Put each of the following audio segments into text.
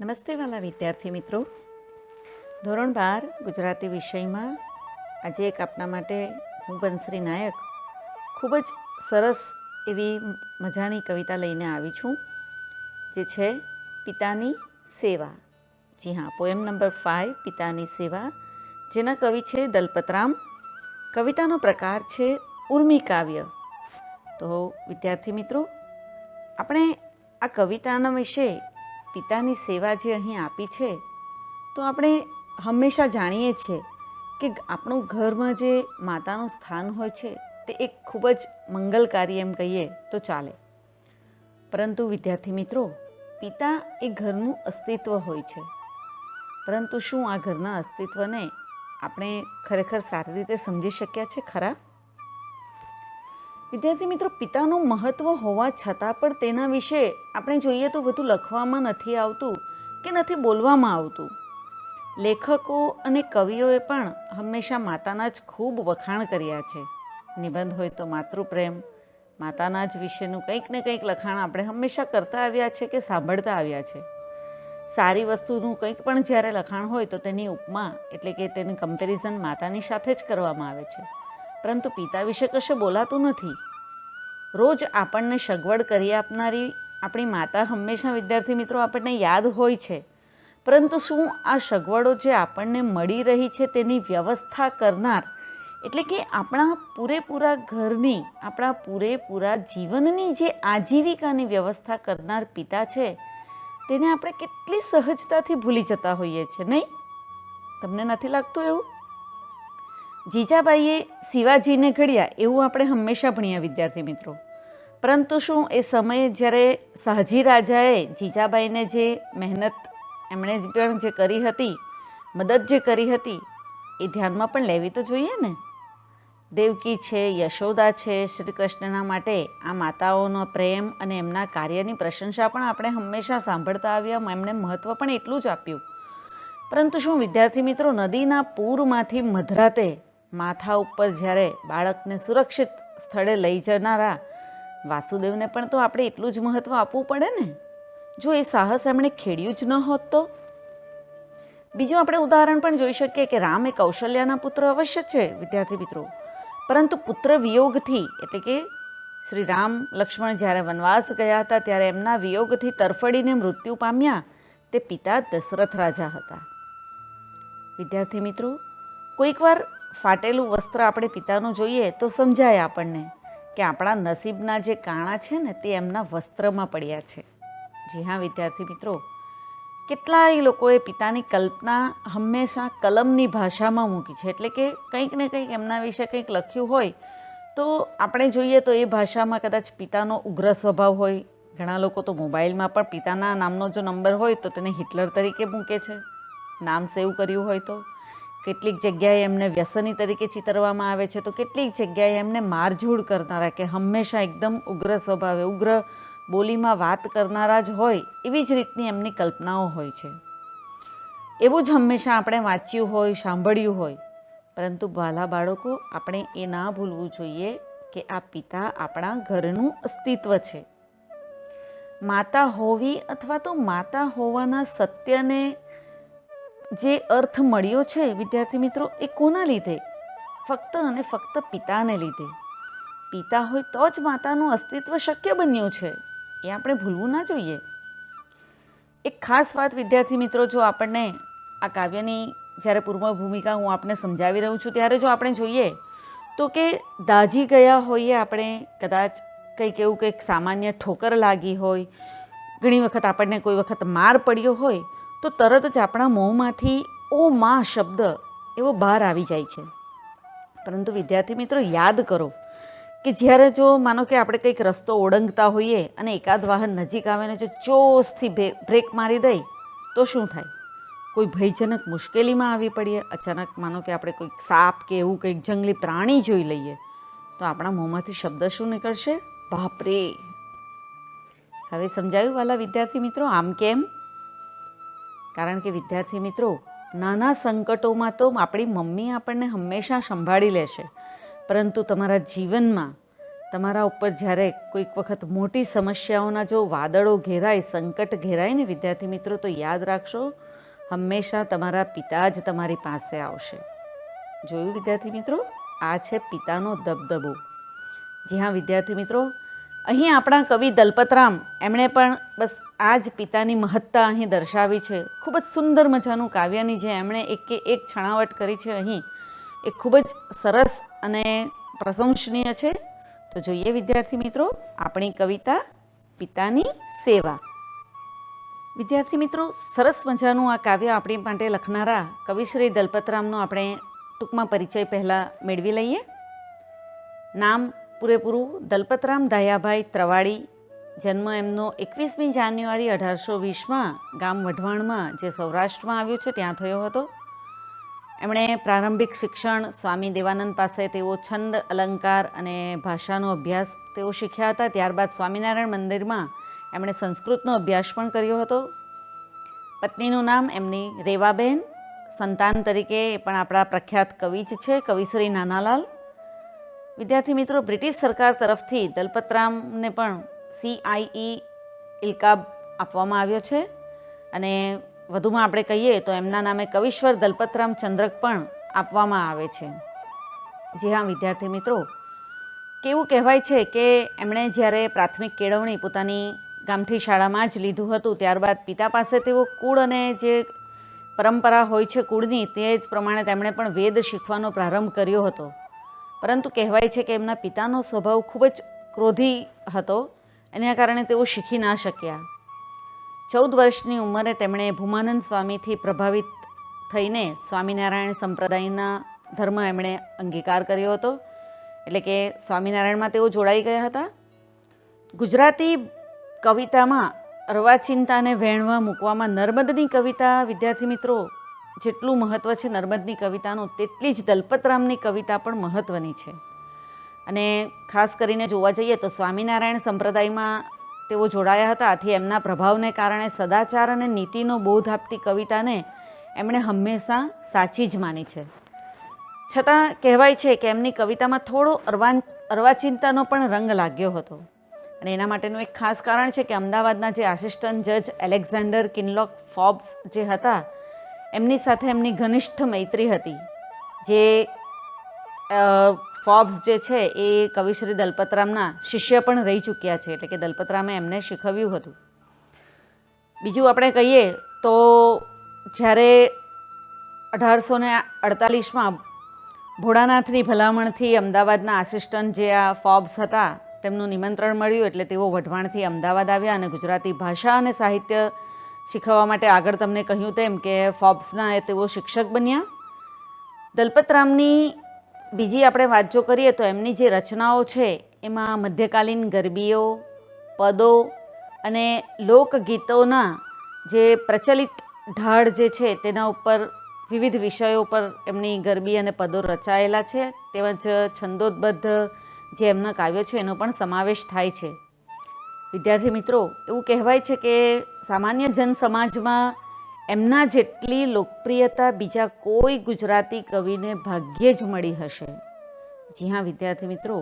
નમસ્તે વાલા વિદ્યાર્થી મિત્રો, ધોરણ 12 ગુજરાતી વિષયમાં આજે એક આપના માટે હું બંશ્રી નાયક ખૂબ જ સરસ એવી મજાની કવિતા લઈને આવી છું, જે છે પિતાની સેવા. જી હા, પોએમ નંબર 5 પિતાની સેવા, જેના કવિ છે દલપતરામ. કવિતાનો પ્રકાર છે ઉર્મી કાવ્ય. તો વિદ્યાર્થી મિત્રો, આપણે આ કવિતાના વિશે પિતાની સેવા જે અહીં આપી છે, તો આપણે હંમેશા જાણીએ છીએ કે આપણું ઘરમાં જે માતાનું સ્થાન હોય છે તે એક ખૂબ જ મંગલકારી એમ કહીએ તો ચાલે. પરંતુ વિદ્યાર્થી મિત્રો, પિતા એ ઘરનું અસ્તિત્વ હોય છે. પરંતુ શું આ ઘરના અસ્તિત્વને આપણે ખરેખર સારી રીતે સમજી શક્યા છે ખરા? વિદ્યાર્થી મિત્રો, પિતાનું મહત્ત્વ હોવા છતાં પણ તેના વિશે આપણે જોઈએ તો વધુ લખવામાં નથી આવતું કે નથી બોલવામાં આવતું. લેખકો અને કવિઓએ પણ હંમેશા માતાના જ ખૂબ વખાણ કર્યા છે. નિબંધ હોય તો માતૃપ્રેમ, માતાના જ વિશેનું કંઈક ને કંઈક લખાણ આપણે હંમેશા કરતા આવ્યા છે કે સાંભળતા આવ્યા છે. સારી વસ્તુનું કંઈક પણ જ્યારે લખાણ હોય તો તેની ઉપમા એટલે કે તેની કમ્પેરિઝન માતાની સાથે જ કરવામાં આવે છે. પરંતુ પિતા વિશે કશે બોલાતું નથી. રોજ આપણને સગવડ કરી આપનારી આપણી માતા હંમેશા વિદ્યાર્થી મિત્રો આપણને યાદ હોય છે. પરંતુ શું આ સગવડો જે આપણને મળી રહી છે તેની વ્યવસ્થા કરનાર, એટલે કે આપણા પૂરેપૂરા ઘરની, આપણા પૂરેપૂરા જીવનની જે આજીવિકાની વ્યવસ્થા કરનાર પિતા છે, તેને આપણે કેટલી સહજતાથી ભૂલી જતા હોઈએ છીએ, નહીં? તમને નથી લાગતું એવું? જીજાબાઈએ શિવાજીને ઘડ્યા એવું આપણે હંમેશા ભણ્યા વિદ્યાર્થી મિત્રો. પરંતુ શું એ સમયે જ્યારે શાહજી રાજાએ જીજાબાઈને જે મહેનત એમણે પણ જે કરી હતી, મદદ જે કરી હતી, એ ધ્યાનમાં પણ લેવી તો જોઈએ ને. દેવકી છે, યશોદા છે, શ્રી કૃષ્ણના માટે આ માતાઓનો પ્રેમ અને એમના કાર્યની પ્રશંસા પણ આપણે હંમેશા સાંભળતા આવ્યા, એમણે મહત્ત્વ પણ એટલું જ આપ્યું. પરંતુ શું વિદ્યાર્થી મિત્રો, નદીના પૂરમાંથી મધરાતે માથા ઉપર જ્યારે બાળકને સુરક્ષિત સ્થળે લઈ જનારા વાસુદેવને પણ તો આપણે એટલું જ મહત્ત્વ આપવું પડે ને. જો એ સાહસ એમણે ખેડ્યું જ ન હોત તો? બીજું આપણે ઉદાહરણ પણ જોઈ શકીએ કે રામ એ કૌશલ્યાના પુત્ર અવશ્ય છે વિદ્યાર્થી મિત્રો, પરંતુ પુત્ર વિયોગથી, એટલે કે શ્રી રામ લક્ષ્મણ જ્યારે વનવાસ ગયા હતા ત્યારે એમના વિયોગથી તરફડીને મૃત્યુ પામ્યા તે પિતા દશરથ રાજા હતા. વિદ્યાર્થી મિત્રો, કોઈક વાર ફાટેલું વસ્ત્ર આપણે પિતાનું જોઈએ તો સમજાય આપણને કે આપણા નસીબના જે કાણા છે ને તે એમના વસ્ત્રમાં પડ્યા છે. જી હા વિદ્યાર્થી મિત્રો, કેટલાય લોકોએ પિતાની કલ્પના હંમેશા કલમની ભાષામાં મૂકી છે. એટલે કે કંઈક ને કંઈક એમના વિશે કંઈક લખ્યું હોય તો આપણે જોઈએ તો એ ભાષામાં કદાચ પિતાનો ઉગ્ર સ્વભાવ હોય. ઘણા લોકો તો મોબાઈલમાં પણ પિતાના નામનો જો નંબર હોય તો તેને હિટલર તરીકે મૂકે છે, નામ સેવ કર્યું હોય તો. કેટલીક જગ્યાએ એમને વ્યસની તરીકે ચિતરવામાં આવે છે, તો કેટલીક જગ્યાએ એમને મારઝૂડ કરનારા કે હંમેશા એકદમ ઉગ્ર સ્વભાવે, ઉગ્ર બોલીમાં વાત કરનારા જ હોય એવી જ રીતની એમની કલ્પનાઓ હોય છે. એવું જ હંમેશા આપણે વાંચ્યું હોય, સાંભળ્યું હોય. પરંતુ વાલા બાળકો, આપણે એ ના ભૂલવું જોઈએ કે આ પિતા આપણા ઘરનું અસ્તિત્વ છે. માતા હોવી અથવા તો માતા હોવાના સત્યને જે અર્થ મળ્યો છે વિદ્યાર્થી મિત્રો, એ કોના લીધે? ફક્ત અને ફક્ત પિતાને લીધે. પિતા હોય તો જ માતાનું અસ્તિત્વ શક્ય બન્યું છે, એ આપણે ભૂલવું ના જોઈએ. એક ખાસ વાત વિદ્યાર્થી મિત્રો, જો આપણને આ કાવ્યની જ્યારે પૂર્વ ભૂમિકા હું આપને સમજાવી રહું છું ત્યારે જો આપણે જોઈએ તો કે દાઝી ગયા હોઈએ આપણે, કદાચ કંઈક એવું કંઈક સામાન્ય ઠોકર લાગી હોય, ઘણી વખત આપણને કોઈ વખત માર પડ્યો હોય, તો તરત જ આપણા મોંમાંથી ઓ માં શબ્દ એવો બહાર આવી જાય છે. પરંતુ વિદ્યાર્થી મિત્રો યાદ કરો કે જ્યારે જો માનો કે આપણે કંઈક રસ્તો ઓળંગતા હોઈએ અને એકાદ વાહન નજીક આવે ને જો ચોસથી બ્રેક મારી દઈ તો શું થાય? કોઈ ભયજનક મુશ્કેલીમાં આવી પડીએ, અચાનક માનો કે આપણે કોઈક સાપ કે એવું કંઈક જંગલી પ્રાણી જોઈ લઈએ તો આપણા મોંમાંથી શબ્દ શું નીકળશે? બાપરે! હવે સમજાયું વાલા વિદ્યાર્થી મિત્રો આમ કેમ? કારણ કે વિદ્યાર્થી મિત્રો, નાના સંકટોમાં તો આપણી મમ્મી આપણને હંમેશા સંભાળી લેશે, પરંતુ તમારા જીવનમાં તમારા ઉપર જ્યારે કોઈક વખત મોટી સમસ્યાઓના જો વાદળો ઘેરાય, સંકટ ઘેરાય ને વિદ્યાર્થી મિત્રો, તો યાદ રાખશો, હંમેશા તમારા પિતા જ તમારી પાસે આવશે. જોયું વિદ્યાર્થી મિત્રો, આ છે પિતાનો દબદબો. જી હા વિદ્યાર્થી મિત્રો, અહીં આપણા કવિ દલપતરામ એમણે પણ બસ આ જ પિતાની મહત્તા અહીં દર્શાવી છે. ખૂબ જ સુંદર મજાનું કાવ્યની જે એમણે એક છણાવટ કરી છે અહીં, એ ખૂબ જ સરસ અને પ્રશંસનીય છે. તો જોઈએ વિદ્યાર્થી મિત્રો આપણી કવિતા પિતાની સેવા. વિદ્યાર્થી મિત્રો, સરસ મજાનું આ કાવ્ય આપણી માટે લખનારા કવિશ્રી દલપતરામનો આપણે ટૂંકમાં પરિચય પહેલાં મેળવી લઈએ. નામ પૂરેપૂરું દલપતરામ દાયાભાઈ ત્રવાડી. જન્મ એમનો 21મી જાન્યુઆરી 1820માં ગામ વઢવાણમાં, જે સૌરાષ્ટ્રમાં આવ્યું છે, ત્યાં થયો હતો. એમણે પ્રારંભિક શિક્ષણ સ્વામી દેવાનંદ પાસે તેઓ છંદ, અલંકાર અને ભાષાનો અભ્યાસ તેઓ શીખ્યા હતા. ત્યારબાદ સ્વામિનારાયણ મંદિરમાં એમણે સંસ્કૃતનો અભ્યાસ પણ કર્યો હતો. પત્નીનું નામ એમની રેવાબેન. સંતાન તરીકે પણ આપણા પ્રખ્યાત કવિ જ છે, કવિશ્રી નાનાલાલ. વિદ્યાર્થી મિત્રો, બ્રિટિશ સરકાર તરફથી દલપતરામને પણ CIE ઇલકાબ આપવામાં આવ્યો છે. અને વધુમાં આપણે કહીએ તો એમના નામે કવિશ્વર દલપતરામ ચંદ્રક પણ આપવામાં આવે છે. જી હા વિદ્યાર્થી મિત્રો, કેવું કહેવાય છે કે એમણે જ્યારે પ્રાથમિક કેળવણી પોતાની ગામઠી શાળામાં જ લીધું હતું, ત્યારબાદ પિતા પાસે તેઓ કુળ અને જે પરંપરા હોય છે કુળની, તે જ પ્રમાણે તેમણે પણ વેદ શીખવાનો પ્રારંભ કર્યો હતો. પરંતુ કહેવાય છે કે એમના પિતાનો સ્વભાવ ખૂબ જ ક્રોધી હતો, એના કારણે તેઓ શીખી ના શક્યા. 14 વર્ષની ઉંમરે તેમણે ભૂમાનંદ સ્વામીથી પ્રભાવિત થઈને સ્વામિનારાયણ સંપ્રદાયના ધર્મ એમણે અંગીકાર કર્યો હતો. એટલે કે સ્વામિનારાયણમાં તેઓ જોડાઈ ગયા હતા. ગુજરાતી કવિતામાં અર્વાચીનતાને વહેણવા મૂકવામાં નર્મદની કવિતા, વિદ્યાર્થી મિત્રો, જેટલું મહત્ત્વ છે નર્મદની કવિતાનું, તેટલી જ દલપતરામની કવિતા પણ મહત્ત્વની છે. અને ખાસ કરીને જોવા જઈએ તો સ્વામિનારાયણ સંપ્રદાયમાં તેઓ જોડાયા હતા. આથી એમના પ્રભાવને કારણે સદાચાર અને નીતિનો બોધ આપતી કવિતાને એમણે હંમેશા સાચી જ માની છે. છતાં કહેવાય છે કે એમની કવિતામાં થોડો અર્વાચીનતાનો પણ રંગ લાગ્યો હતો. અને એના માટેનું એક ખાસ કારણ છે કે અમદાવાદના જે આસિસ્ટન્ટ જજ એલેક્ઝાન્ડર કિનલોક ફોબ્સ જે હતા, એમની સાથે એમની ઘનિષ્ઠ મૈત્રી હતી. જે ફોબ્સ જે છે એ કવિશ્રી દલપતરામના શિષ્ય પણ રહી ચૂક્યા છે, એટલે કે દલપતરામે એમને શીખવ્યું હતું. બીજું આપણે કહીએ તો જ્યારે 1848માં ભોળાનાથની ભલામણથી અમદાવાદના આસિસ્ટન્ટ જે આ ફોબ્સ હતા, તેમનું નિમંત્રણ મળ્યું, એટલે તેઓ વઢવાણથી અમદાવાદ આવ્યા અને ગુજરાતી ભાષા અને સાહિત્ય શીખવવા માટે આગળ તમને કહ્યું તેમ કે ફોબ્સના તેઓ શિક્ષક બન્યા. દલપતરામની બીજી આપણે વાત જો કરીએ તો એમની જે રચનાઓ છે એમાં મધ્યકાલીન ગરબીઓ, પદો અને લોકગીતોના જે પ્રચલિત ઢાળ જે છે તેના ઉપર વિવિધ વિષયો પર એમની ગરબી અને પદો રચાયેલા છે. તેમજ છંદોબદ્ધ જે એમના કાવ્યો છે એનો પણ સમાવેશ થાય છે. વિદ્યાર્થી મિત્રો, એવું કહેવાય છે કે સામાન્ય જન સમાજમાં એમના જેટલી લોકપ્રિયતા બીજા કોઈ ગુજરાતી કવિને ભાગ્યે જ મળી હશે. જી હા વિદ્યાર્થી મિત્રો,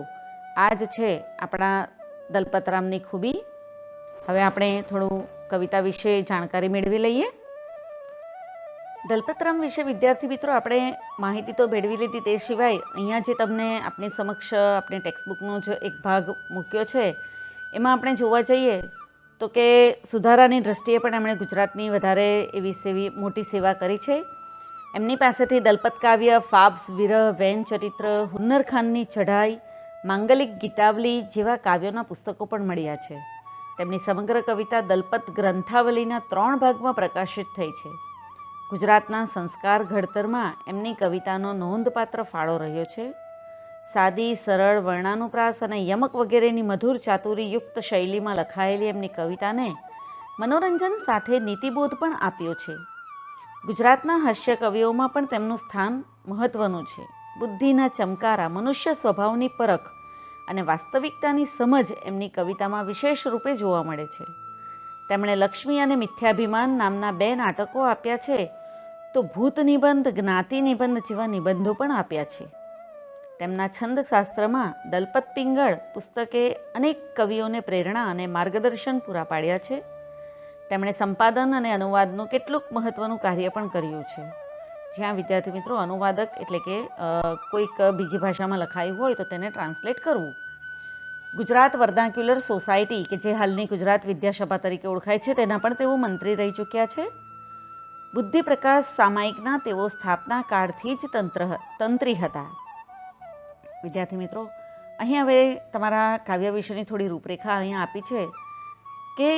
આ જ છે આપણા દલપતરામની ખૂબી. હવે આપણે થોડું કવિતા વિશે જાણકારી મેળવી લઈએ. દલપતરામ વિશે વિદ્યાર્થી મિત્રો આપણે માહિતી તો મેળવી લીધી, તે સિવાય અહીંયા જે તમને આપણી સમક્ષ આપણી ટેક્સ્ટબુકનો જે એક ભાગ મૂક્યો છે એમાં આપણે જોવા જઈએ તો કે સુધારાની દૃષ્ટિએ પણ એમણે ગુજરાતની વધારે એવી મોટી સેવા કરી છે. એમની પાસેથી દલપત કાવ્ય, ફાબ્સ, વિરહ, વેન ચરિત્ર, હુન્નર ખાનની ચઢાઈ, માંગલિક ગીતાવલી જેવા કાવ્યોના પુસ્તકો પણ મળ્યા છે. તેમની સમગ્ર કવિતા દલપત ગ્રંથાવલીના 3 ભાગમાં પ્રકાશિત થઈ છે. ગુજરાતના સંસ્કાર ઘડતરમાં એમની કવિતાનો નોંધપાત્ર ફાળો રહ્યો છે. સાદી, સરળ વર્ણાનુપ્રાસ અને યમક વગેરેની મધુર ચાતુરીયુક્ત શૈલીમાં લખાયેલી એમની કવિતાને મનોરંજન સાથે નીતિબોધ પણ આપ્યો છે. ગુજરાતના હાસ્ય કવિઓમાં પણ તેમનું સ્થાન મહત્ત્વનું છે. બુદ્ધિના ચમકારા, મનુષ્ય સ્વભાવની પરખ અને વાસ્તવિકતાની સમજ એમની કવિતામાં વિશેષ રૂપે જોવા મળે છે. તેમણે લક્ષ્મી અને મિથ્યાભિમાન નામના 2 નાટકો આપ્યા છે, તો ભૂત નિબંધ, જ્ઞાતિ નિબંધ જેવા નિબંધો પણ આપ્યા છે. તેમના છંદશાસ્ત્રમાં દલપત પિંગળ પુસ્તકે અનેક કવિઓને પ્રેરણા અને માર્ગદર્શન પૂરા પાડ્યા છે. તેમણે સંપાદન અને અનુવાદનું કેટલુંક મહત્ત્વનું કાર્ય પણ કર્યું છે. જ્યાં વિદ્યાર્થી મિત્રો અનુવાદક એટલે કે કોઈક બીજી ભાષામાં લખાયું હોય તો તેને ટ્રાન્સલેટ કરવું. ગુજરાત વર્નાક્યુલર સોસાયટી કે જે હાલની ગુજરાત વિદ્યાસભા તરીકે ઓળખાય છે તેના પણ તેઓ મંત્રી રહી ચૂક્યા છે. બુદ્ધિપ્રકાશ સામાયિકના તેઓ સ્થાપના કાળથી જ તંત્રી હતા. વિદ્યાર્થી મિત્રો, અહીં હવે તમારા કાવ્ય વિશેની થોડી રૂપરેખા અહીંયા આપી છે કે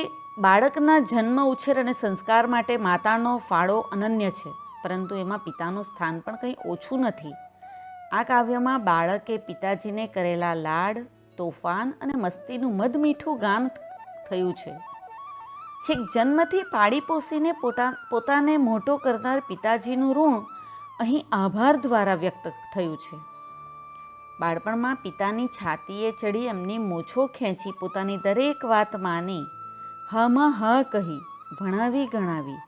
બાળકના જન્મ, ઉછેર અને સંસ્કાર માટે માતાનો ફાળો અનન્ય છે, પરંતુ એમાં પિતાનું સ્થાન પણ કંઈ ઓછું નથી. આ કાવ્યમાં બાળકે પિતાજીને કરેલા લાડ, તોફાન અને મસ્તીનું મધમીઠું ગાન થયું છે. છેક જન્મથી પાળી પોસીને પોતાને મોટો કરનાર પિતાજીનું ઋણ અહીં આભાર દ્વારા વ્યક્ત થયું છે. બાળપણમાં પિતાની છાતીએ ચડી એમની મૂછો ખેંચી પોતાની દરેક વાત માની, હામાં હા કહી, ભણાવી ગણાવી,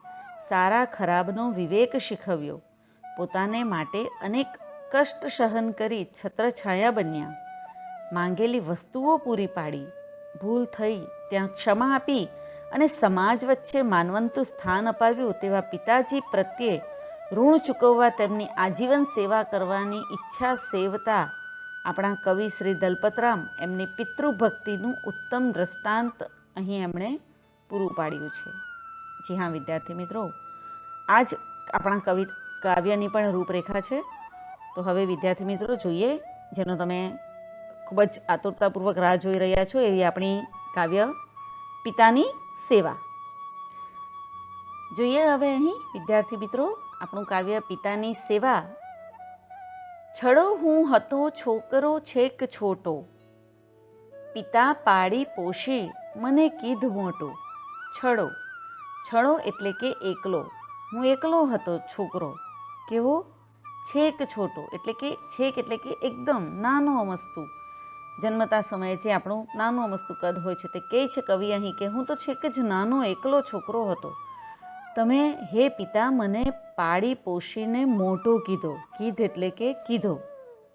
સારા ખરાબનો વિવેક શીખવ્યો, પોતાને માટે અનેક કષ્ટ સહન કરી છત્રછાયા બન્યા, માંગેલી વસ્તુઓ પૂરી પાડી, ભૂલ થઈ ત્યાં ક્ષમા આપી અને સમાજ વચ્ચે માનવંતું સ્થાન અપાવ્યું તેવા પિતાજી પ્રત્યે ઋણ ચૂકવવા તેમની આજીવન સેવા કરવાની ઈચ્છા સેવતા આપણા કવિ શ્રી દલપતરામ એમની પિતૃભક્તિનું ઉત્તમ દ્રષ્ટાંત અહીં એમણે પૂરું પાડ્યું છે. જી હા વિદ્યાર્થી મિત્રો, આ જ આપણા કાવ્યની પણ રૂપરેખા છે. તો હવે વિદ્યાર્થી મિત્રો જોઈએ, જેનો તમે ખૂબ જ આતુરતાપૂર્વક રાહ જોઈ રહ્યા છો એવી આપણી કાવ્ય પિતાની સેવા. જોઈએ હવે અહીં વિદ્યાર્થી મિત્રો આપણું કાવ્ય પિતાની સેવા. છડો હું હતો છોકરો છેક છોટો, પિતા પાડી પોષી મને કીધ મોટો. છડો, છડો એટલે કે એકલો. હું એકલો હતો છોકરો. કેવો? છેક છોટો એટલે કે છેક એટલે કે એકદમ નાનો અમસ્તું. જન્મતા સમયે જે આપણું નાનું અમસ્તું કદ હોય છે તે કહે છે કવિ અહીં કે હું તો છેક જ નાનો એકલો છોકરો હતો. તમે હે પિતા મને પાળી પોષીને મોટો કીધો. કીધ એટલે કે કીધો.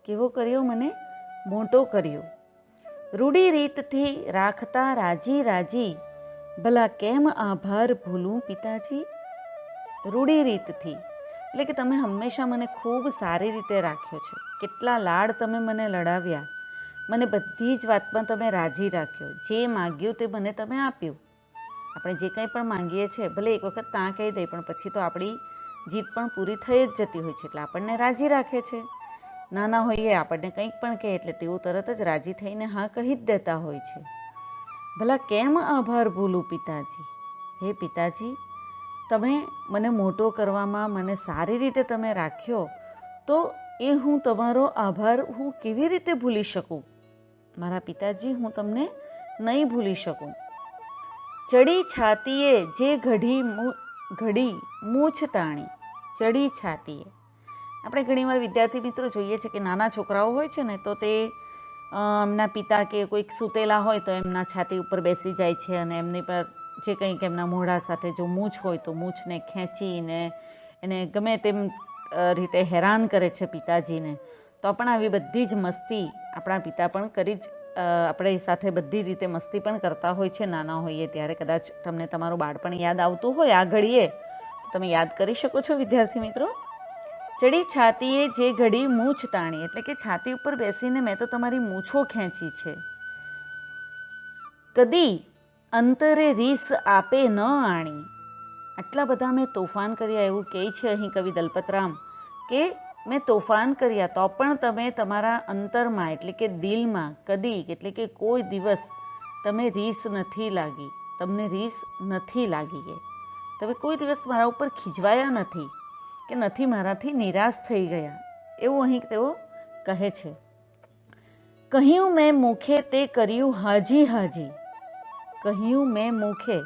કેવો કર્યો? મને મોટો કર્યો. રૂડી રીતથી રાખતા રાજી રાજી, ભલા કેમ આભાર ભૂલું પિતાજી. રૂડી રીતથી એટલે કે તમે હંમેશા મને ખૂબ સારી રીતે રાખ્યો છે. કેટલા લાડ તમે મને લડાવ્યા. મને બધી જ વાતમાં તમે રાજી રાખ્યો. જે માગ્યું તે મને તમે આપ્યું. આપણે જે કંઈ પણ માંગીએ છીએ ભલે એક વખત ત્યાં કહી દઈએ પણ પછી તો આપણી જીત પણ પૂરી થઈ જ જતી હોય છે, એટલે આપણને રાજી રાખે છે. નાના હોઈએ આપણને કંઈક પણ કહે એટલે તેઓ તરત જ રાજી થઈને હા કહી જ દેતા હોય છે. ભલા કેમ આભાર ભૂલું પિતાજી. હે પિતાજી, તમે મને મોટો કરવામાં મને સારી રીતે તમે રાખ્યો, તો એ હું તમારો આભાર હું કેવી રીતે ભૂલી શકું. મારા પિતાજી, હું તમને નહીં ભૂલી શકું. ચડી છાતીએ જે ઘડી મૂછ તાણી. ચડી છાતીએ આપણે ઘણીવાર વિદ્યાર્થી મિત્રો જોઈએ છે કે નાના છોકરાઓ હોય છે ને તો તે એમના પિતા કે કોઈક સૂતેલા હોય તો એમના છાતી ઉપર બેસી જાય છે અને એમની પર જે કંઈક એમના મોઢા સાથે જો મૂછ હોય તો મૂછને ખેંચીને એને ગમે તેમ રીતે હેરાન કરે છે પિતાજીને. તો પણ આવી બધી જ મસ્તી આપણા પિતા પણ કરી જ આપણી સાથે બધી રીતે મસ્તી પણ કરતા હોય છે નાના હોઈએ ત્યારે. કદાચ તમને તમારું બાળપણ યાદ આવતું હોય આ ઘડીએ તો તમે યાદ કરી શકો છો વિદ્યાર્થી મિત્રો. ચડી છાતીએ જે ઘડી મૂછ તાણી એટલે કે છાતી ઉપર બેસીને મેં તો તમારી મૂછો ખેંચી છે. કદી અંતરે રીસ આપે ન આણી. આટલા બધા મેં તોફાન કર્યા એવું કહે છે અહીં કવિ દલપતરામ કે મેં તોફાન કર્યા તો પણ તમે તમારા અંતરમાં એટલે કે દિલમાં કદી એટલે કે કોઈ દિવસ તમે રીસ નથી લાગી. તમને રીસ નથી લાગી કે તમે કોઈ દિવસ મારા ઉપર ખીજવાયા નથી કે નથી મારાથી નિરાશ થઈ ગયા એવું અહીં તેઓ કહે છે. કહ્યું મેં મુખે તે કર્યું હાજી હાજી. કહ્યું મેં મુખે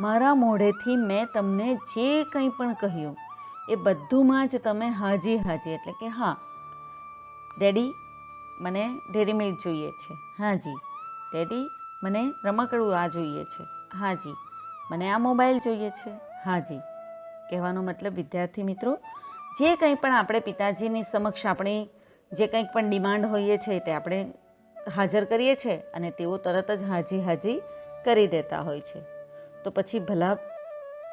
મારા મોઢેથી મેં તમને જે કંઈ પણ કહ્યું એ બધુંમાં જ તમે હાજી હાજી એટલે કે હા ડેડી મને ડેરી મિલ્ક જોઈએ છે. હાજી ડેડી મને રમકડું આ જોઈએ છે. હાજી મને આ મોબાઈલ જોઈએ છે. હાજી કહેવાનો મતલબ વિદ્યાર્થી મિત્રો જે કંઈ પણ આપણે પિતાજીની સમક્ષ આપણી જે કંઈક પણ ડિમાન્ડ હોઈએ છે તે આપણે હાજર કરીએ છીએ અને તેઓ તરત જ હાજી કરી દેતા હોય છે. તો પછી ભલા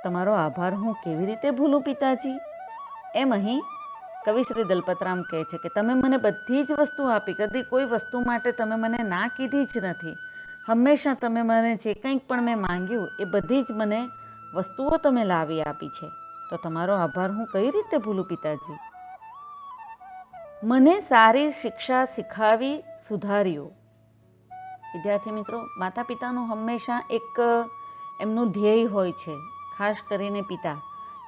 તમારો આભાર હું કેવી રીતે ભૂલું પિતાજી? એમ અહીં કવિ શ્રી દલપતરામ કહે છે કે તમે મને બધી જ વસ્તુ આપી, કદી કોઈ વસ્તુ માટે તમે મને ના કીધી જ નથી. હંમેશા તમે મને જે કંઈક પણ મેં માંગ્યું એ બધી જ મને વસ્તુઓ તમે લાવી આપી છે. તો તમારો આભાર હું કઈ રીતે ભૂલું પિતાજી? મને સારી શિક્ષા શીખાવી સુધાર્યો. વિદ્યાર્થી મિત્રો, માતા પિતાનું હંમેશા એક એમનું ધ્યેય હોય છે, ખાસ કરીને પિતા,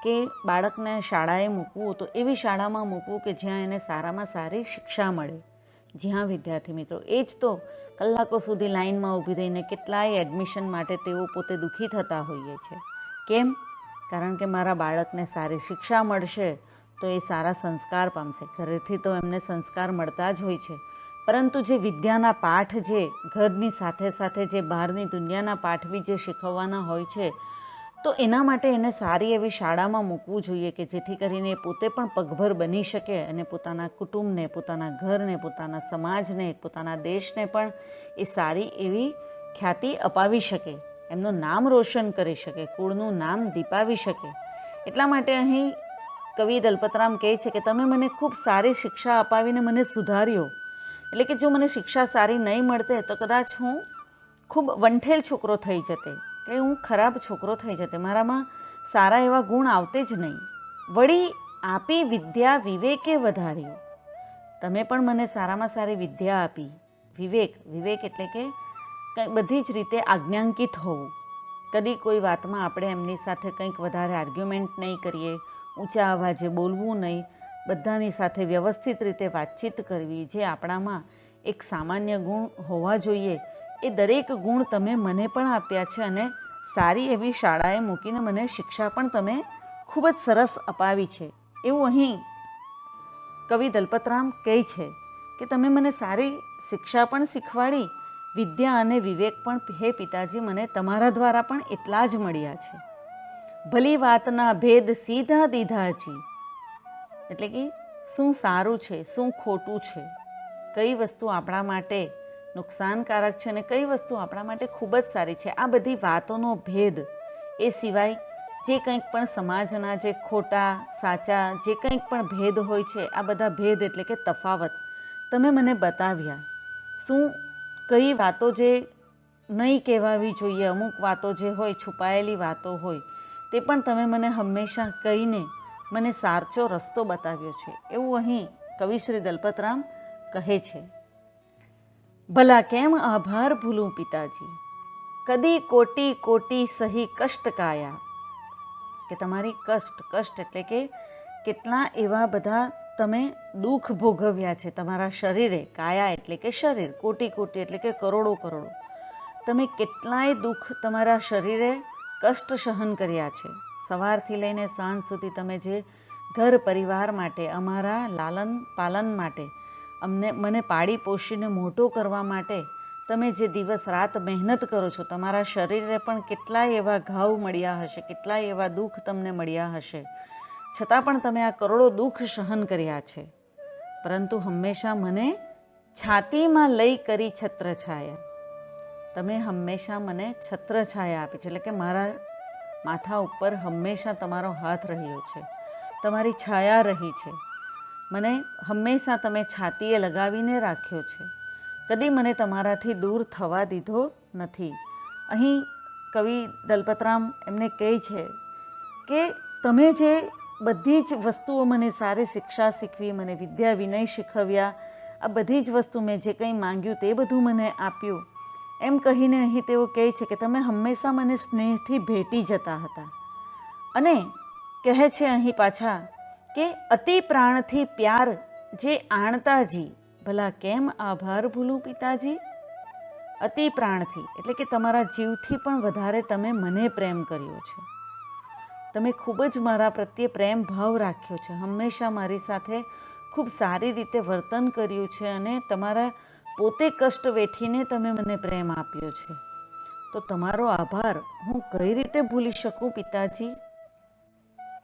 કે બાળકને શાળાએ મૂકવું તો એવી શાળામાં મૂકવું કે જ્યાં એને સારામાં સારી શિક્ષા મળે. જ્યાં વિદ્યાર્થી મિત્રો, એ જ તો કલાકો સુધી લાઇનમાં ઊભી રહીને કેટલાય એડમિશન માટે તેઓ પોતે દુઃખી થતા હોઈએ છે. કેમ? કારણ કે મારા બાળકને સારી શિક્ષા મળશે તો એ સારા સંસ્કાર પામશે. ઘરેથી તો એમને સંસ્કાર મળતા જ હોય છે, પરંતુ જે વિદ્યાના પાઠ, જે ઘરની સાથે સાથે જે બહારની દુનિયાના પાઠ બી જે શીખવવાના હોય છે, તો એના માટે એને સારી એવી શાળામાં મૂકવું જોઈએ કે જેથી કરીને એ પોતે પણ પગભર બની શકે અને પોતાના કુટુંબને, પોતાના ઘરને, પોતાના સમાજને, પોતાના દેશને પણ એ સારી એવી ખ્યાતિ અપાવી શકે, એમનું નામ રોશન કરી શકે, કુળનું નામ દીપાવી શકે. એટલા માટે અહીં કવિ દલપતરામ કહે છે કે તમે મને ખૂબ સારી શિક્ષા અપાવીને મને સુધાર્યો. એટલે કે જો મને શિક્ષા સારી નહીં મળતે તો કદાચ હું ખૂબ વંઠેલ છોકરો થઈ જતે, કે હું ખરાબ છોકરો થઈ જતે, મારામાં સારા એવા ગુણ આવતે જ નહીં. વળી આપી વિદ્યા વિવેકે વધાર્યો. તમે પણ મને સારામાં સારી વિદ્યા આપી. વિવેક એટલે કે બધી જ રીતે આજ્ઞાંકિત હોવું. કદી કોઈ વાતમાં આપણે એમની સાથે કંઈક વધારે આર્ગ્યુમેન્ટ નહીં કરીએ, ઊંચા અવાજે બોલવું નહીં, બધાની સાથે વ્યવસ્થિત રીતે વાતચીત કરવી, જે આપણામાં એક સામાન્ય ગુણ હોવા જોઈએ, એ દરેક ગુણ તમે મને પણ આપ્યા છે અને સારી એવી શાળાએ મૂકીને મને શિક્ષા પણ તમે ખૂબ જ સરસ અપાવી છે. એવું અહીં કવિ દલપતરામ કહે છે કે તમે મને સારી શિક્ષા પણ શીખવાડી, વિદ્યા અને વિવેક પણ હે પિતાજી મને તમારા દ્વારા પણ એટલા જ મળ્યા છે. ભલી વાતના ભેદ સીધા દીધાજી. એટલે કે શું સારું છે, શું ખોટું છે, કઈ વસ્તુ આપણા માટે નુકસાનકારક છે અને કઈ વસ્તુ આપણા માટે ખૂબ જ સારી છે, આ બધી વાતોનો ભેદ, એ સિવાય જે કંઈક પણ સમાજના જે ખોટા સાચા જે કંઈક પણ ભેદ હોય છે, આ બધા ભેદ એટલે કે તફાવત તમે મને બતાવ્યા. શું કઈ વાતો જે નહીં કહેવાવી જોઈએ, અમુક વાતો જે હોય, છુપાયેલી વાતો હોય, તે પણ તમે મને હંમેશા કહીને મને સાચો રસ્તો બતાવ્યો છે. એવું અહીં કવિ શ્રી દલપતરામ કહે છે. ભલા કેમ આભાર ભૂલું પિતાજી, કદી કોટી કોટી સહી કષ્ટ કાયા. કે તમારી કષ્ટ એટલે કે કેટલા એવા બધા તમે દુઃખ ભોગવ્યા છે તમારા શરીરે. કાયા એટલે કે શરીર, કોટી કોટી એટલે કે કરોડો કરોડો. તમે કેટલાય દુઃખ તમારા શરીરે કષ્ટ સહન કર્યા છે. સવારથી લઈને સાંજ સુધી તમે જે ઘર પરિવાર માટે, અમારા લાલન પાલન માટે, મને પાળી પોષીને મોટો કરવા માટે તમે જે દિવસ રાત મહેનત કરો છો, તમારા શરીરે પણ કેટલાય એવા ઘાવ મળ્યા હશે, કેટલાય એવા દુઃખ તમને મળ્યા હશે, છતાં પણ તમે આ કરોડો દુઃખ સહન કર્યા છે. પરંતુ હંમેશા મને છાતીમાં લઈ કરી છત્રછાયા. તમે હંમેશા મને છત્રછાયા આપી છે, એટલે કે મારા માથા ઉપર હંમેશા તમારો હાથ રહ્યો છે, તમારી છાયા રહી છે. મને હંમેશા તમે છાતીએ લગાવીને રાખ્યો છે, કદી મને તમારાથી દૂર થવા દીધો નથી. અહીં કવિ દલપતરામ એમને કહે છે કે તમે જે બધી જ વસ્તુઓ મને સારી શિક્ષા શીખવી, મને વિદ્યા વિનય શીખવ્યા, આ બધી જ વસ્તુ મેં જે કંઈ માંગ્યું તે બધું મને આપ્યું, એમ કહીને અહીં તેઓ કહે છે કે તમે હંમેશા મને સ્નેહથી ભેટી જતા હતા. અને કહે છે અહીં પાછા કે અતિ પ્રાણથી પ્યાર જે આણતાજી, ભલા કેમ આભાર ભૂલું પિતાજી. અતિ પ્રાણથી એટલે કે તમારા જીવથી પણ વધારે તમે મને પ્રેમ કર્યો છે. તમે ખૂબ જ મારા પ્રત્યે પ્રેમ ભાવ રાખ્યો છે, હંમેશા મારી સાથે ખૂબ સારી રીતે વર્તન કર્યું છે અને તમારા પોતે કષ્ટ વેઠીને તમે મને પ્રેમ આપ્યો છે. તો તમારો આભાર હું કઈ રીતે ભૂલી શકું પિતાજી.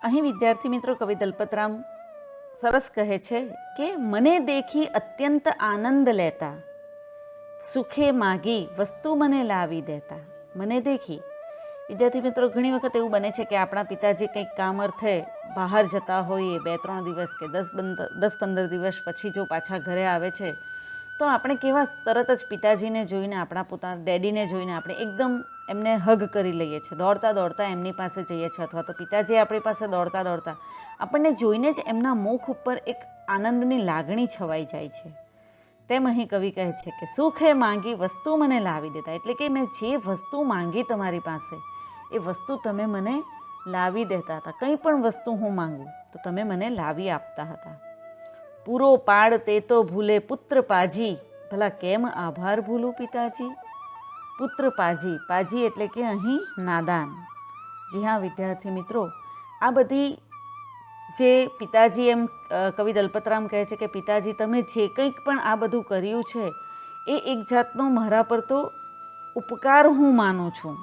અહીં વિદ્યાર્થી મિત્રો કવિ દલપતરામ સરસ કહે છે કે મને દેખી અત્યંત આનંદ લેતા, સુખે માગી વસ્તુ મને લાવી દેતા. મને દેખી, વિદ્યાર્થી મિત્રો, ઘણી વખત એવું બને છે કે આપણા પિતાજી કંઈક કામ અર્થે બહાર જતા હોઈએ, 2-3 દિવસ કે 10-15 દિવસ પછી જો પાછા ઘરે આવે છે, તો આપણે કેવા તરત જ પિતાજીને જોઈને, આપણા પોતાના ડેડીને જોઈને આપણે એકદમ એમને હગ કરી લઈએ છીએ, દોડતા દોડતા એમની પાસે જઈએ છીએ, અથવા તો પિતાજી આપણી પાસે દોડતા દોડતા, આપણને જોઈને જ એમના મુખ ઉપર એક આનંદની લાગણી છવાઈ જાય છે. તેમ અહીં કવિ કહે છે કે સુખે માંગી વસ્તુ મને લાવી દેતા, એટલે કે મેં જે વસ્તુ માંગી તમારી પાસે, એ વસ્તુ તમે મને લાવી દેતા હતા. કંઈ પણ વસ્તુ હું માંગું તો તમે મને લાવી આપતા હતા. પૂરો પાડ તે તો ભૂલે પુત્ર પાજી, ભલા કેમ આભાર ભૂલું પિતાજી. પુત્ર પાજી, પાજી એટલે કે અહીં નાદાન. જી હા વિદ્યાર્થી મિત્રો, આ બધી જે પિતાજી, એમ કવિ દલપતરામ કહે છે કે પિતાજી તમે જે કંઈક પણ આ બધું કર્યું છે એ એક જાતનો મારા પર તો ઉપકાર હું માનું છું.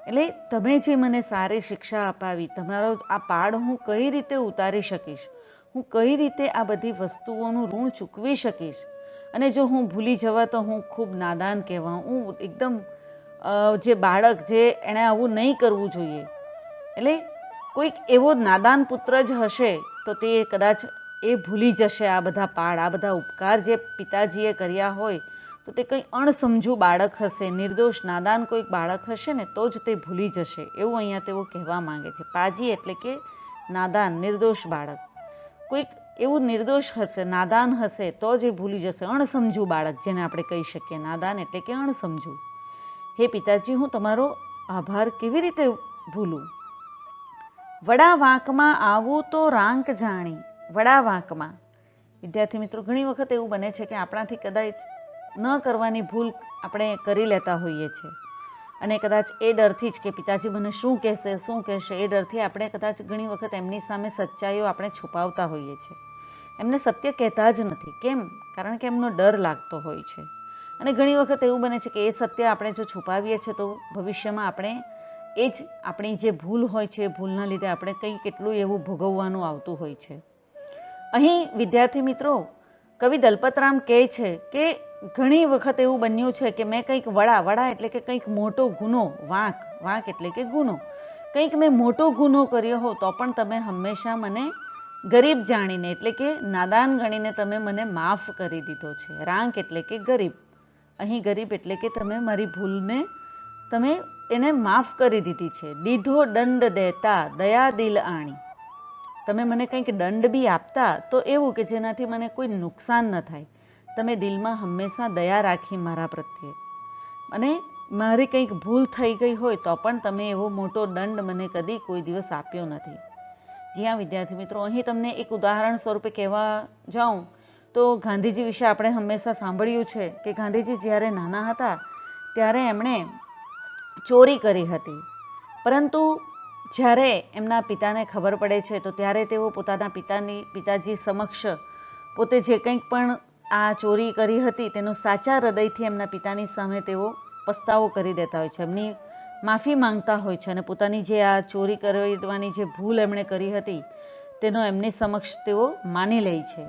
એટલે તમે જે મને સારી શિક્ષા અપાવી, તમારો આ પાડ હું કઈ રીતે ઉતારી શકીશ, હું કઈ રીતે આ બધી વસ્તુઓનું ઋણ ચૂકવી શકીશ. અને જો હું ભૂલી જવા તો હું ખૂબ નાદાન કહેવા, હું એકદમ જે બાળક, જે એણે આવું નહીં કરવું જોઈએ. એટલે કોઈક એવો નાદાન પુત્ર જ હશે તો તે કદાચ એ ભૂલી જશે આ બધા પાડ, આ બધા ઉપકાર જે પિતાજીએ કર્યા હોય, તો તે કંઈ અણસમજુ બાળક હશે, નિર્દોષ નાદાન કોઈક બાળક હશે ને તો જ તે ભૂલી જશે, એવું અહીંયા તેઓ કહેવા માંગે છે. પાજી એટલે કે નાદાન, નિર્દોષ બાળક. કોઈક એવું નિર્દોષ હશે, નાદાન હશે તો જ એ ભૂલી જશે. અણસમજુ બાળક જેને આપણે કહી શકીએ, નાદાન એટલે કે અણસમજુ. હે પિતાજી, હું તમારો આભાર કેવી રીતે ભૂલું. વડા વાંકમાં આવું તો રાંક જાણી. વડા વાંકમાં, વિદ્યાર્થી મિત્રો, ઘણી વખત એવું બને છે કે આપણાથી કદાચ ન કરવાની ભૂલ આપણે કરી લેતા હોઈએ છીએ, અને કદાચ એ ડરથી જ કે પિતાજી મને શું કહેશે, એ ડરથી આપણે કદાચ ઘણી વખત એમની સામે સચ્ચાઈઓ આપણે છુપાવતા હોઈએ છીએ. એમને સત્ય કહેતા જ નથી. કેમ? કારણ કે એમનો ડર લાગતો હોય છે. અને ઘણી વખત એવું બને છે કે એ સત્ય આપણે જો છુપાવીએ છીએ તો ભવિષ્યમાં આપણે એ જ આપણી જે ભૂલ હોય છે, એ ભૂલના લીધે આપણે કંઈ કેટલું એવું ભોગવવાનું આવતું હોય છે. અહીં વિદ્યાર્થી મિત્રો, કવિ દલપતરામ કહે છે કે ઘણી વખત એવું બન્યું છે કે મેં કંઈક વડા એટલે કે કંઈક મોટો ગુનો, વાંક એટલે કે ગુનો, કંઈક મેં મોટો ગુનો કર્યો હો તો પણ તમે હંમેશા મને ગરીબ જાણીને, એટલે કે નાદાન ગણીને તમે મને માફ કરી દીધો છે. રાંક એટલે કે ગરીબ. અહીં ગરીબ એટલે કે તમે મારી ભૂલને તમે એને માફ કરી દીધી છે. દીધો દંડ દેતા દયા દિલ આણી, તમે મને કંઈક દંડ બી આપતા તો એવું કે જેનાથી મને કોઈ નુકસાન ન થાય. તમે દિલમાં હંમેશા દયા રાખી મારા પ્રત્યે, અને મારી કંઈક ભૂલ થઈ ગઈ હોય તો પણ તમે એવો મોટો દંડ મને કદી કોઈ દિવસ આપ્યો નથી. જી હા વિદ્યાર્થી મિત્રો, અહીં તમને એક ઉદાહરણ સ્વરૂપે કહેવા જાઉં તો ગાંધીજી વિશે આપણે હંમેશા સાંભળ્યું છે કે ગાંધીજી જ્યારે નાના હતા ત્યારે એમણે ચોરી કરી હતી, પરંતુ જ્યારે એમના પિતાને ખબર પડે છે તો ત્યારે તેઓ પોતાના પિતાજી સમક્ષ પોતે જે કંઈક પણ આ ચોરી કરી હતી તેનો સાચા હૃદયથી એમના પિતાની સામે તેઓ પસ્તાવો કરી દેતા હોય છે, એમની માફી માંગતા હોય છે, અને પોતાની જે આ ચોરી કરવાની જે ભૂલ એમણે કરી હતી તેનો એમની સમક્ષ તેઓ માની લે છે.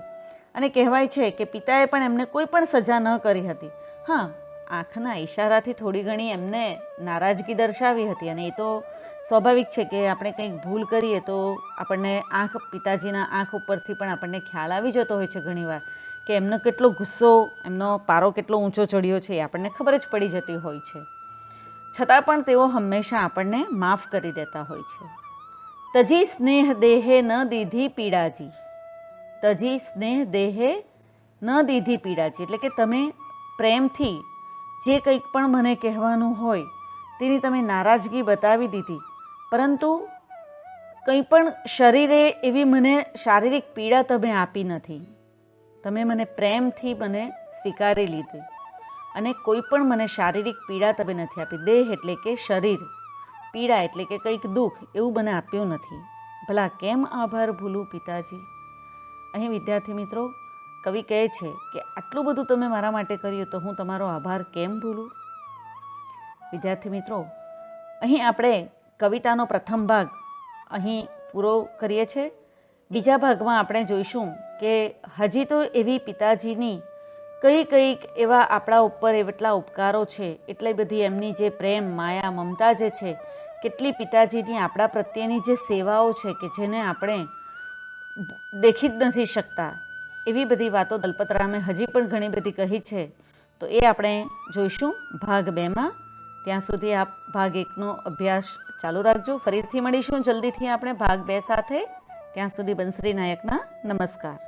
અને કહેવાય છે કે પિતાએ પણ એમને કોઈ પણ સજા ન કરી હતી. હા, આંખના ઈશારાથી થોડી ઘણી એમને નારાજગી દર્શાવી હતી, અને એ તો સ્વાભાવિક છે કે આપણે કંઈક ભૂલ કરીએ તો આપણને પિતાજીના આંખ ઉપરથી પણ આપણને ખ્યાલ આવી જતો હોય છે ઘણીવાર કે એમનો કેટલો ગુસ્સો, એમનો પારો કેટલો ઊંચો ચડ્યો છે, એ આપણને ખબર જ પડી જતી હોય છે. છતાં પણ તેઓ હંમેશા આપણને માફ કરી દેતા હોય છે. તજી સ્નેહ દેહે ન દીધી પીડાજી. તજી સ્નેહ દેહે ન દીધી પીડાજી એટલે કે તમે પ્રેમથી જે કંઈક પણ મને કહેવાનું હોય તેની તમે નારાજગી બતાવી દીધી, પરંતુ કંઈ પણ શરીરે એવી મને શારીરિક પીડા તમે આપી નથી. તમે મને પ્રેમથી મને સ્વીકારી લીધી, અને કોઈ પણ મને શારીરિક પીડા તમે નથી આપી. દેહ એટલે કે શરીર, પીડા એટલે કે કંઈક દુઃખ, એવું મને આપ્યું નથી. ભલા કેમ આભાર ભૂલું પિતાજી. અહીં વિદ્યાર્થી મિત્રો, કવિ કહે છે કે આટલું બધું તમે મારા માટે કર્યું તો હું તમારો આભાર કેમ ભૂલું. વિદ્યાર્થી મિત્રો, અહીં આપણે કવિતાનો પ્રથમ ભાગ અહીં પૂરો કરીએ છીએ. બીજા ભાગમાં આપણે જોઈશું કે હજી તો એવી પિતાજીની કઈ એવા આપણા ઉપર એટલા ઉપકારો છે, એટલી બધી એમની જે પ્રેમ માયા મમતા જે છે, કેટલી પિતાજીની આપણા પ્રત્યેની જે સેવાઓ છે કે જેને આપણે દેખી જ નથી શકતા, એવી બધી વાતો દલપતરામે હજી પણ ઘણી બધી કહી છે. તો એ આપણે જોઈશું ભાગ 2માં. ત્યાં સુધી આપ ભાગ 1નો અભ્યાસ ચાલુ રાખજો. ફરીથી મળીશું જલ્દીથી આપણે ભાગ 2 સાથે. ત્યાં સુધી બંસરી નાયકના નમસ્કાર.